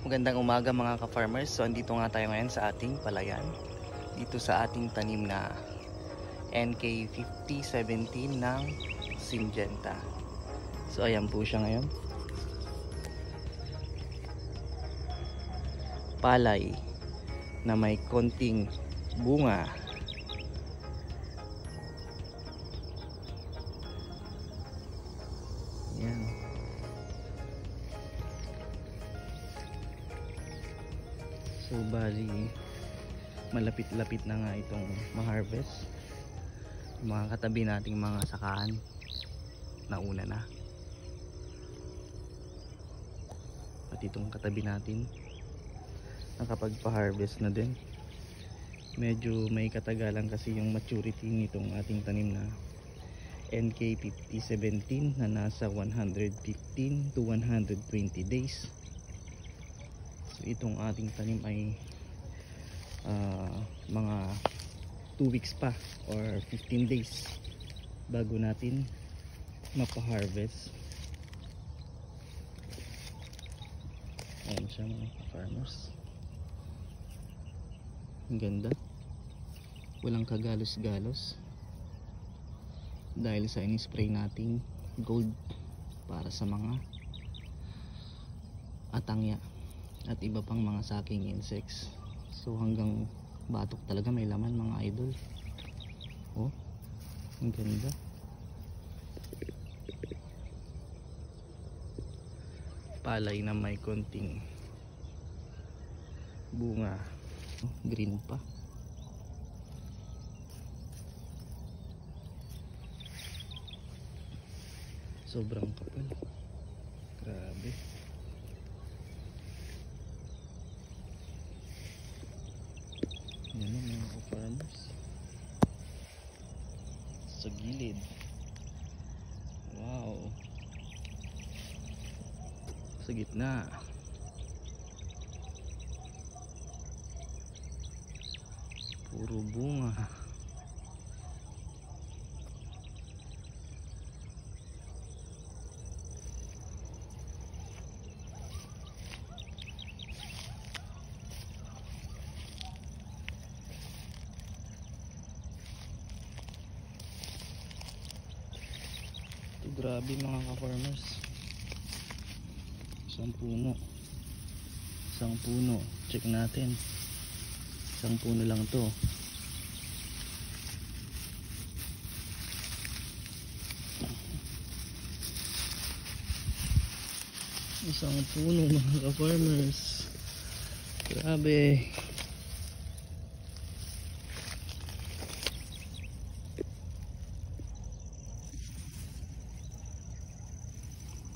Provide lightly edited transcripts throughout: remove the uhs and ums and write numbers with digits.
Magandang umaga mga ka-farmers. So andito nga tayo ngayon sa ating palayan. Dito sa ating tanim na NK5017 ng Syngenta. So ayan po siya ngayon. Palay na may konting bunga. Ayan. So bali malapit-lapit na nga itong ma-harvest. Mga katabi nating mga sakahan nauna na. At itong katabi natin nakapagpa-harvest na din. Medyo may katagalan kasi yung maturity nitong ating tanim na NK5017 na nasa 115 to 120 days. So itong ating tanim ay mga 2 weeks pa or 15 days bago natin mapa-harvest. Ayan siya mga farmers. Ang ganda. Walang kagalos-galos dahil sa in-spray nating gold para sa mga atangya at iba pang mga saking insects. So hanggang batok talaga may laman mga idol. Oh, ang ganda. Palay na may konting bunga. Oh, green pa. Sobrang kapal. Grabe. Yan ang mga ka-farmers sa gilid. Wow. Sa gitna puro bunga. Grabe mga ka-farmers. Isang puno. Check natin. Isang puno lang to. Isang puno mga ka-farmers. Grabe.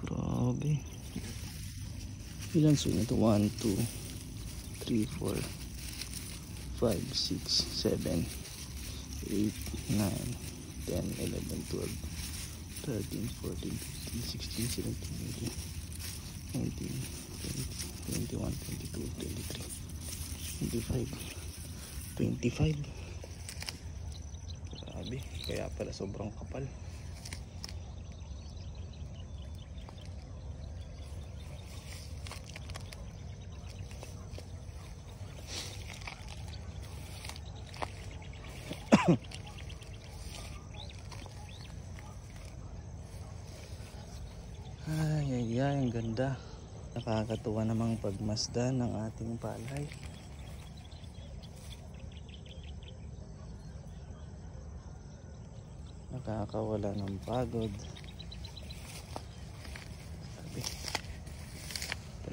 Grabe. Ilan so ito? 1, 2, 3, 4, 5, 6, 7, 8, 9, 10, 11, 12, 13, 14, 15, 16, 17, 18, 19, 20, 21, 22, 23, 25. Grabe. Kaya pala sobrang kapal. Ay, ang ganda. Nakakatuwa namang pagmasdan ng ating palay. Nakakawala ng pagod. Sabi,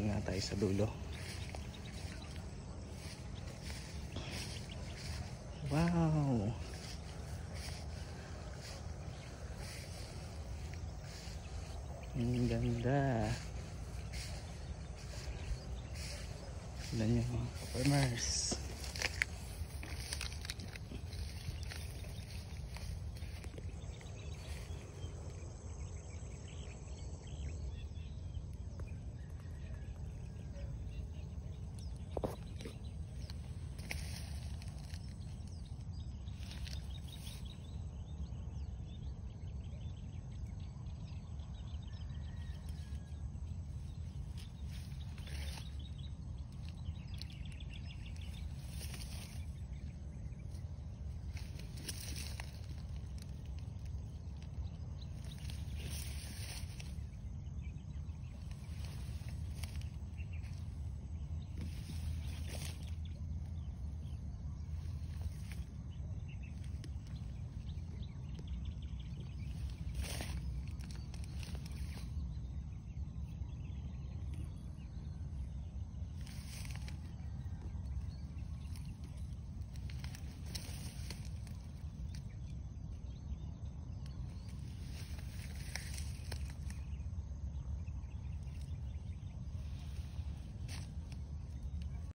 nga tayo sa dulo. Wow. Ang ganda. Ilan yung mga farmers.